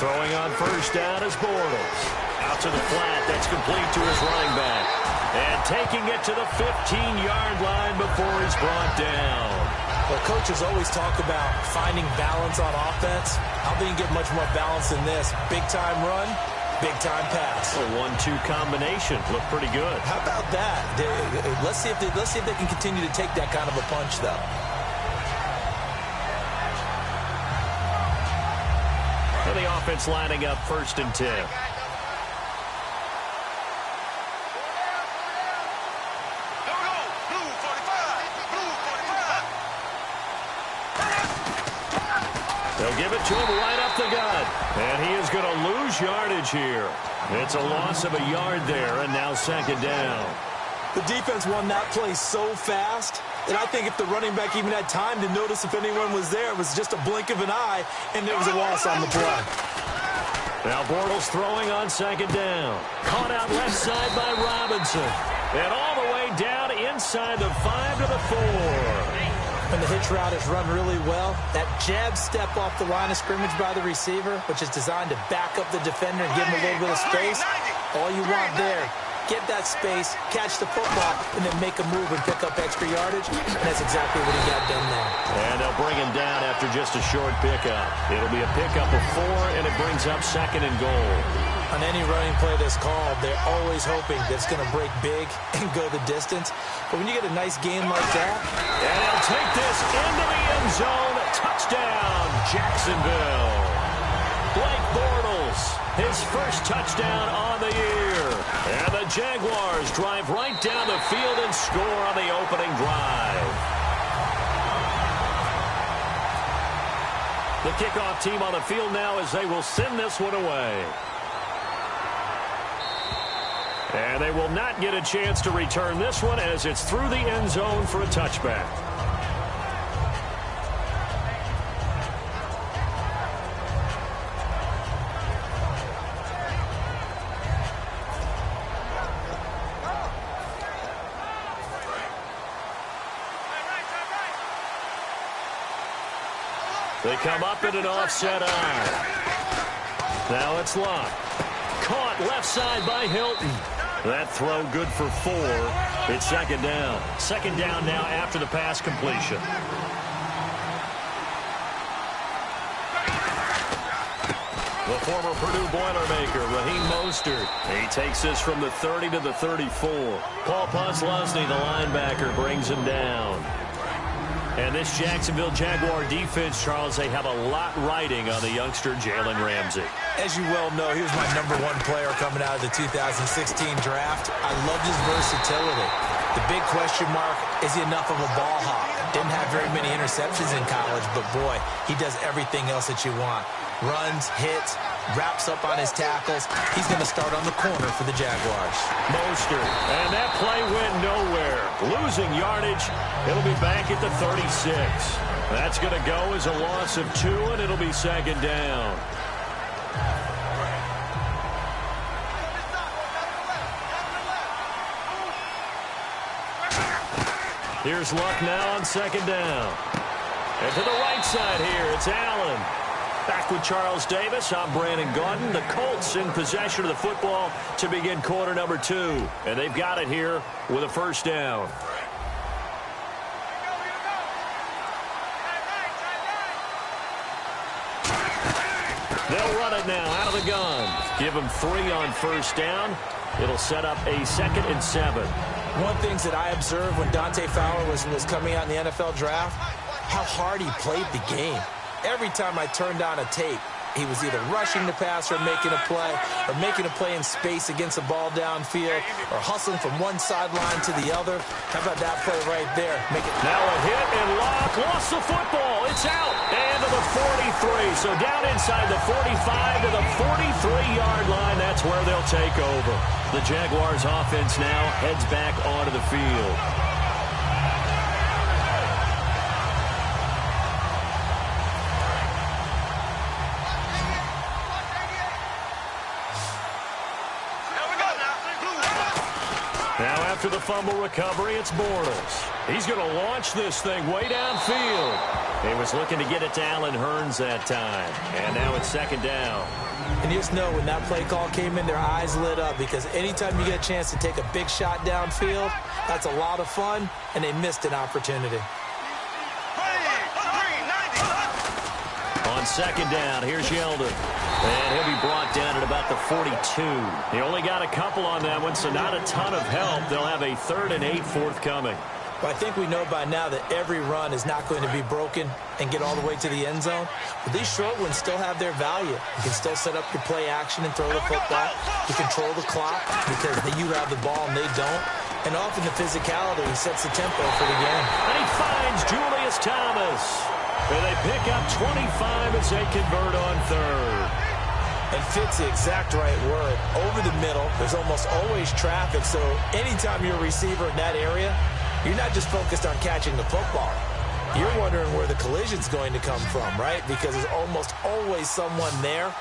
Throwing on first down is Bortles. Out to the flat. That's complete to his running back. And taking it to the 15-yard line before he's brought down. Well, coaches always talk about finding balance on offense. I don't think you get much more balance than this. Big-time run, big-time pass. A 1-2 combination. Looked pretty good. How about that? Let's see if they can continue to take that kind of a punch, though. And the offense lining up 1st and 10. They'll give it to him right up the gut. And he is going to lose yardage here. It's a loss of a yard there, and now 2nd down. The defense won that play so fast that I think if the running back even had time to notice if anyone was there, it was just a blink of an eye, and there was a loss on the play. Now Bortles throwing on 2nd down. Caught out left side by Robinson. And all the way down inside the 5 to the 4. When the hitch route is run really well, that jab step off the line of scrimmage by the receiver, which is designed to back up the defender and give him a little bit of space, all you want there, get that space, catch the football, and then make a move and pick up extra yardage, and that's exactly what he got done there. And they'll bring him down after just a short pickup. It'll be a pickup of 4, and it brings up 2nd and goal. On any running play that's called, they're always hoping that it's going to break big and go the distance. But when you get a nice game like that... And he'll take this into the end zone. Touchdown, Jacksonville. Blake Bortles, his first touchdown on the year. And the Jaguars drive right down the field and score on the opening drive. The kickoff team on the field now as they will send this one away. And they will not get a chance to return this one as it's through the end zone for a touchback. They come up in an offset eye. Now it's Luck. Caught left side by Hilton. That throw good for 4. It's 2nd down. 2nd down now after the pass completion. The former Purdue Boilermaker, Raheem Mostert. He takes this from the 30 to the 34. Paul Posluszny, the linebacker, brings him down. And this Jacksonville Jaguar defense, Charles, they have a lot riding on the youngster Jalen Ramsey. As you well know, he was my #1 player coming out of the 2016 draft. I loved his versatility. The big question mark, is he enough of a ball hawk? Didn't have very many interceptions in college, but boy, he does everything else that you want. Runs, hits, wraps up on his tackles. He's going to start on the corner for the Jaguars. Mostert, and that play went nowhere. Losing yardage, it'll be back at the 36. That's going to go as a loss of 2, and it'll be 2nd down. Here's Luck now on 2nd down. And to the right side here, it's Allen. Back with Charles Davis, I'm Brandon Gaudin. The Colts in possession of the football to begin quarter number 2. And they've got it here with a 1st down. They'll run it now out of the gun. Give them 3 on 1st down. It'll set up a 2nd and 7. One of the things that I observed when Dante Fowler was coming out in the NFL draft, how hard he played the game. Every time I turned on a tape, he was either rushing the pass or making a play in space against the ball downfield, or hustling from one sideline to the other. How about that play right there? Now a hit, and Locke lost the football. It's out, and to the 43. So down inside the 45 to the 43-yard line. That's where they'll take over. The Jaguars offense now heads back onto the field. Now After the fumble recovery, it's Bortles. He's going to launch this thing way downfield. He was looking to get it to Allen Hurns that time. And now it's second down. And you just know when that play call came in, their eyes lit up, because anytime you get a chance to take a big shot downfield, that's a lot of fun, and they missed an opportunity. On second down, here's Yeldon. And he'll be brought down at about the 42. He only got a couple on that one, so not a ton of help. They'll have a 3rd and 8 forthcoming. Well, I think we know by now that every run is not going to be broken and get all the way to the end zone. But these short ones still have their value. You can still set up your play action and throw the football. You control the clock because you have the ball and they don't. And often the physicality sets the tempo for the game. And he finds Julius Thomas. And they pick up 25 as they convert on 3rd. And fits the exact right word. Over the middle, there's almost always traffic. So anytime you're a receiver in that area, you're not just focused on catching the football. You're wondering where the collision's going to come from, right? Because there's almost always someone there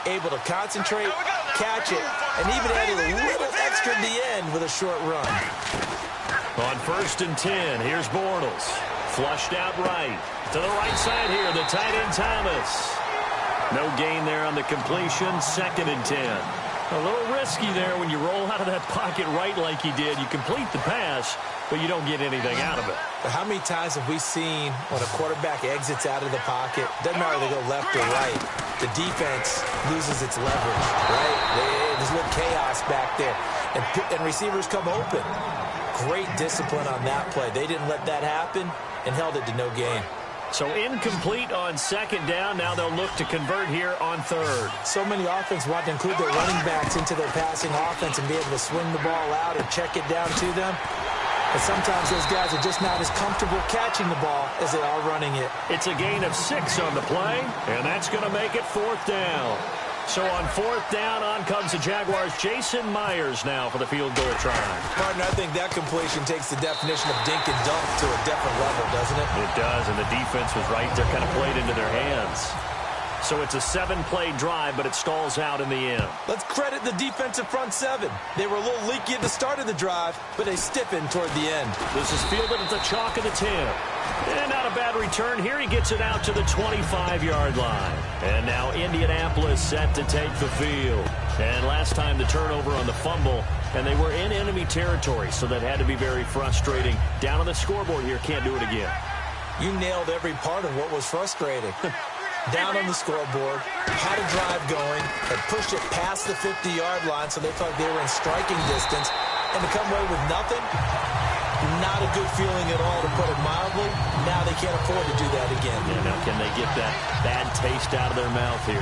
able to concentrate, catch it, and even add a little extra at the end with a short run. On 1st and 10, here's Bortles. Flushed out right. To the right side here, the tight end Thomas. No gain there on the completion, 2nd and 10. A little risky there when you roll out of that pocket right like he did. You complete the pass, but you don't get anything out of it. But how many times have we seen when a quarterback exits out of the pocket, doesn't matter if they go left or right, the defense loses its leverage, right? There's a little chaos back there, and receivers come open. Great discipline on that play. They didn't let that happen and held it to no gain. So incomplete on 2nd down. Now they'll look to convert here on 3rd. So many offenses want to include their running backs into their passing offense and be able to swing the ball out or check it down to them. But sometimes those guys are just not as comfortable catching the ball as they are running it. It's a gain of 6 on the play, and that's going to make it 4th down. So on 4th down, on comes the Jaguars' Jason Myers now for the field goal try. Partner, I think that completion takes the definition of dink and dunk to a different level, doesn't it? It does, and the defense was right there, kind of played into their hands. So it's a 7-play drive, but it stalls out in the end. Let's credit the defensive front 7. They were a little leaky at the start of the drive, but they stiffened toward the end. This is fielded at the chalk of the 10. And not a bad return here. He gets it out to the 25-yard line. And now Indianapolis set to take the field. And last time the turnover on the fumble, and they were in enemy territory, so that had to be very frustrating. Down on the scoreboard here, can't do it again. You nailed every part of what was frustrating. Down on the scoreboard, had a drive going, had pushed it past the 50-yard line, so they felt like they were in striking distance, and to come away with nothing, not a good feeling at all, to put it mildly. Now they can't afford to do that again. Yeah, now can they get that bad taste out of their mouth here?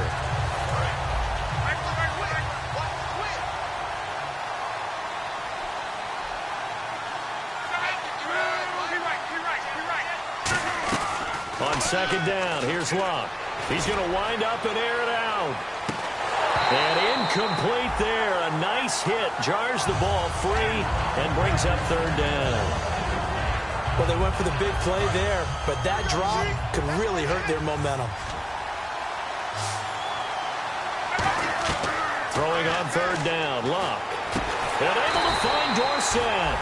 On 2nd down, here's Luck. He's going to wind up and air it out. And incomplete there. A nice hit. Jars the ball free and brings up 3rd down. Well, they went for the big play there, but that drop could really hurt their momentum. Throwing on 3rd down, Luck. And able to find Dorsett.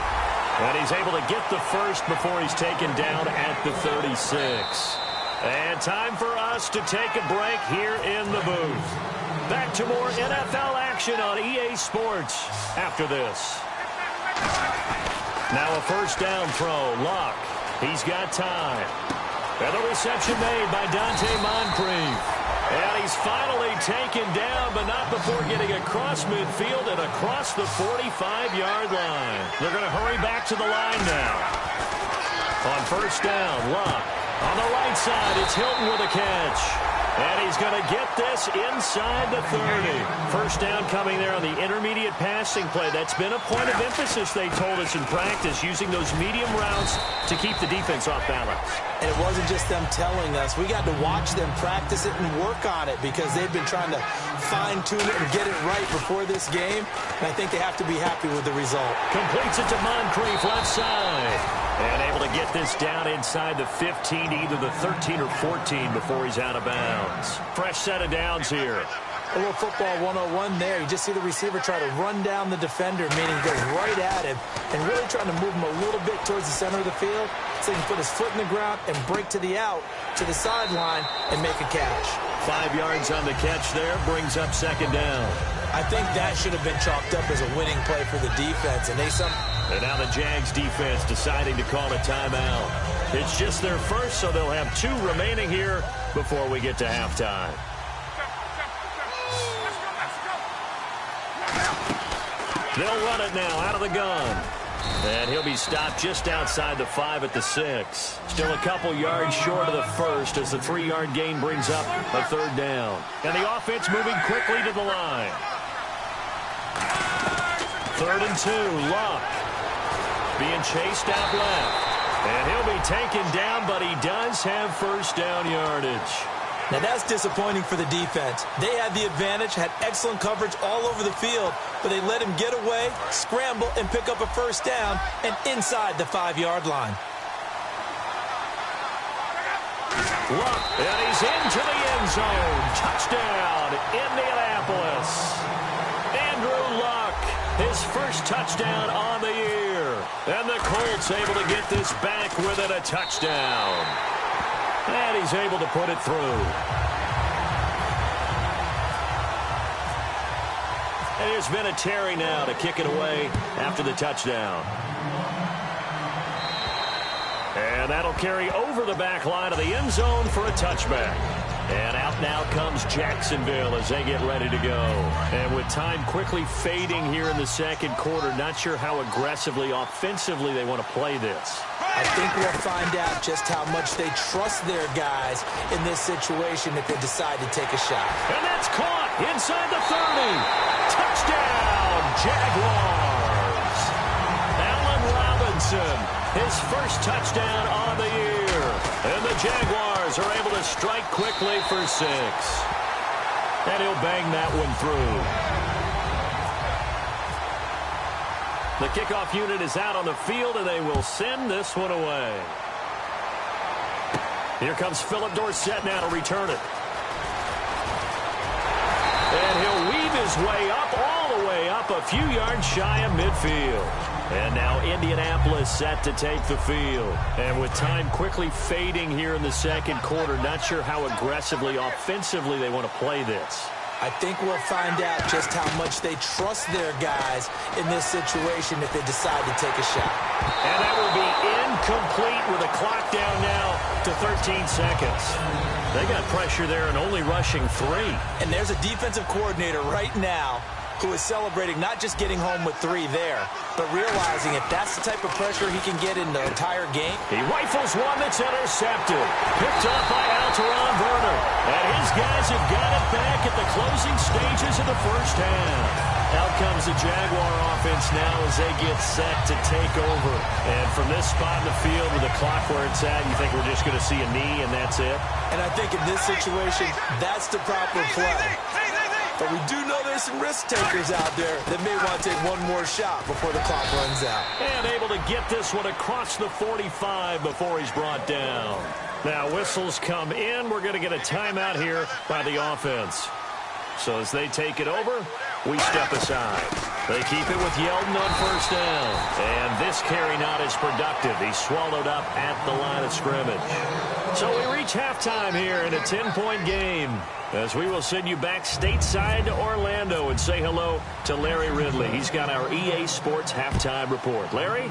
And he's able to get the first before he's taken down at the 36. And time for us to take a break here in the booth. Back to more NFL action on EA Sports after this. Now a 1st down throw. Luck. He's got time. And the reception made by Dante Moncrief. And he's finally taken down, but not before getting across midfield and across the 45-yard line. They're going to hurry back to the line now. On 1st down, Luck. On the right side, it's Hilton with a catch. And he's going to get this inside the 30. 1st down coming there on the intermediate passing play. That's been a point of emphasis, they told us in practice, using those medium routes to keep the defense off balance. And it wasn't just them telling us. We got to watch them practice it and work on it because they've been trying to fine-tune it and get it right before this game. And I think they have to be happy with the result. Completes it to Moncrief, left side. And able to get this down inside the 15, either the 13 or 14 before he's out of bounds. Fresh set of downs here. A little football 101 there. You just see the receiver try to run down the defender, meaning he goes right at him and really trying to move him a little bit towards the center of the field so he can put his foot in the ground and break to the out, to the sideline, and make a catch. 5 yards on the catch there, brings up second down. I think that should have been chalked up as a winning play for the defense, and And now the Jags defense deciding to call a timeout. It's just their first, so they'll have 2 remaining here before we get to halftime. They'll run it now out of the gun. And he'll be stopped just outside the 5 at the 6. Still a couple yards short of the first as the 3-yard gain brings up a third down. And the offense moving quickly to the line. 3rd and 2, Luck. Being chased out left. And he'll be taken down, but he does have first down yardage. Now that's disappointing for the defense. They had the advantage, had excellent coverage all over the field, but they let him get away, scramble, and pick up a first down, and inside the 5-yard line. Luck, and he's into the end zone. Touchdown, Indianapolis. Andrew Luck, his first touchdown on the year. And the Colts able to get this back within a touchdown. And he's able to put it through. And there's been a Terry now to kick it away after the touchdown. And that'll carry over the back line of the end zone for a touchback. And out now comes Jacksonville as they get ready to go. And with time quickly fading here in the second quarter, not sure how aggressively, offensively they want to play this. I think we'll find out just how much they trust their guys in this situation if they decide to take a shot. And that's caught inside the 30. Touchdown, Jaguars. Allen Robinson, his first touchdown on the year. And the Jaguars are able to strike quickly for 6. And he'll bang that one through. The kickoff unit is out on the field, and they will send this one away. Here comes Philip Dorsett now to return it. And he'll weave his way up, all the way up, a few yards shy of midfield. And now Indianapolis set to take the field. And with time quickly fading here in the second quarter, not sure how aggressively, offensively they want to play this. I think we'll find out just how much they trust their guys in this situation if they decide to take a shot. And that will be incomplete with a clock down now to 13 seconds. They got pressure there and only rushing 3. And there's a defensive coordinator right now who is celebrating not just getting home with 3 there, but realizing if that's the type of pressure he can get in the entire game. He rifles one that's intercepted. Picked up by Alteron Werner. And his guys have got it back at the closing stages of the first half. Out comes the Jaguar offense now as they get set to take over. And from this spot in the field with the clock where it's at, you think we're just going to see a knee and that's it? And I think in this situation, that's the proper play. But we do know there's some risk takers out there that may want to take one more shot before the clock runs out. And able to get this one across the 45 before he's brought down. Now whistles come in. We're going to get a timeout here by the offense. So as they take it over, we step aside. They keep it with Yeldon on first down. And this carry not as productive. He's swallowed up at the line of scrimmage. So we reach halftime here in a 10-point game, as we will send you back stateside to Orlando and say hello to Larry Ridley. He's got our EA Sports halftime report. Larry?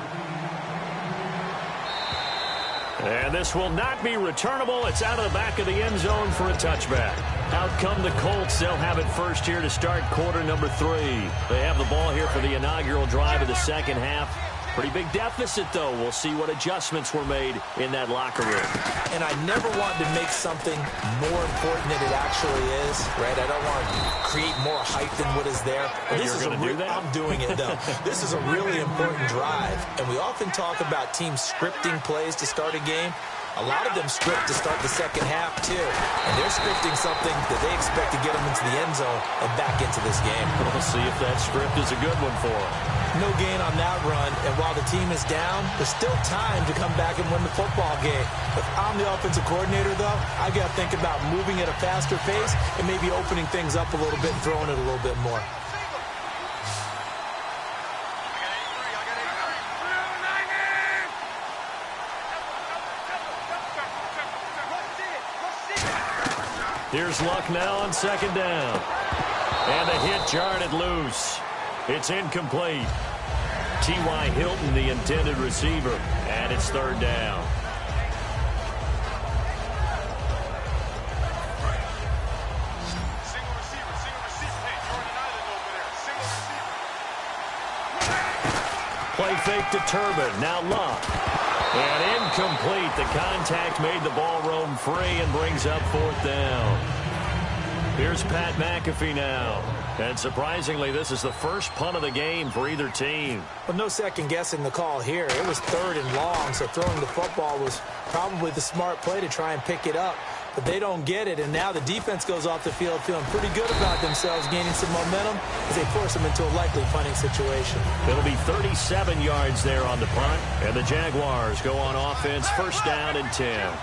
And this will not be returnable. It's out of the back of the end zone for a touchback. Out come the Colts. They'll have it first here to start quarter number 3. They have the ball here for the inaugural drive of the second half. Pretty big deficit, though. We'll see what adjustments were made in that locker room. And I never want to make something more important than it actually is, right? I don't want to create more hype than what is there. But this is going to do that? I'm doing it, though. This is a really important drive. And we often talk about teams scripting plays to start a game. A lot of them script to start the second half, too. And they're scripting something that they expect to get them into the end zone and back into this game. We'll see if that script is a good one for them. No gain on that run, and while the team is down, there's still time to come back and win the football game. If I'm the offensive coordinator, though, I got to think about moving at a faster pace and maybe opening things up a little bit and throwing it a little bit more. Here's Luck now on second down. And the hit jarred it loose. It's incomplete. T.Y. Hilton, the intended receiver, and it's third down. Play fake to Turbin. Now Luck. And incomplete. The contact made the ball roam free and brings up fourth down. Here's Pat McAfee now. And surprisingly, this is the first punt of the game for either team. Well, no second guessing the call here. It was third and long, so throwing the football was probably the smart play to try and pick it up. But they don't get it, and now the defense goes off the field feeling pretty good about themselves, gaining some momentum as they force them into a likely punting situation. It'll be 37 yards there on the punt, and the Jaguars go on offense first down and 10.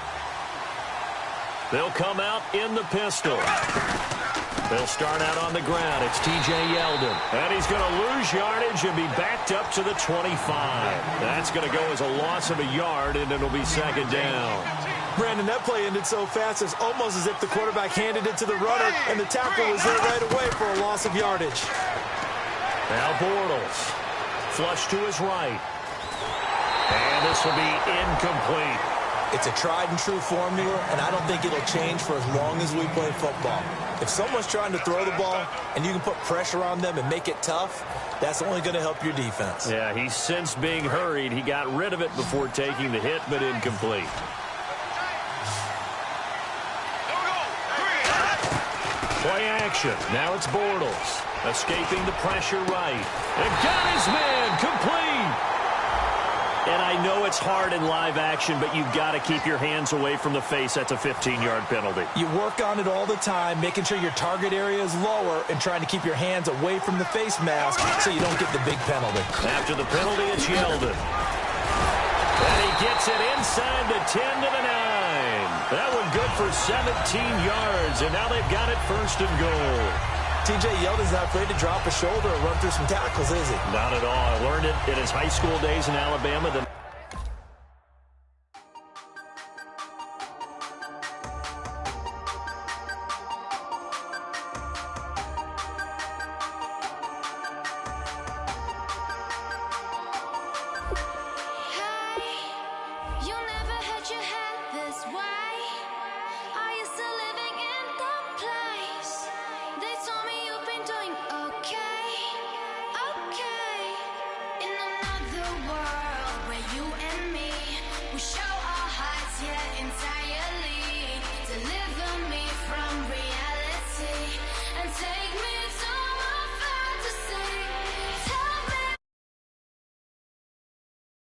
They'll come out in the pistol. They'll start out on the ground. It's T.J. Yeldon. And he's going to lose yardage and be backed up to the 25. That's going to go as a loss of a yard, and it'll be second down. Brandon, that play ended so fast, it's almost as if the quarterback handed it to the runner, and the tackle was there right away for a loss of yardage. Now Bortles. Flush to his right. And this will be incomplete. It's a tried-and-true formula, and I don't think it'll change for as long as we play football. If someone's trying to throw the ball and you can put pressure on them and make it tough, that's only going to help your defense. Yeah, he's since being hurried. He got rid of it before taking the hit, but incomplete. Play action. Now it's Bortles. Escaping the pressure right. And got his man complete. And I know it's hard in live action, but you've got to keep your hands away from the face. That's a 15-yard penalty. You work on it all the time, making sure your target area is lower and trying to keep your hands away from the face mask so you don't get the big penalty. After the penalty, it's Yeldon. And he gets it inside the 10 to the 9. That one good for 17 yards, and now they've got it first and goal. T.J. Yeldon's not afraid to drop a shoulder or run through some tackles, is he? Not at all. I learned it in his high school days in Alabama. Show our hearts, yeah, entirely. Deliver me from reality.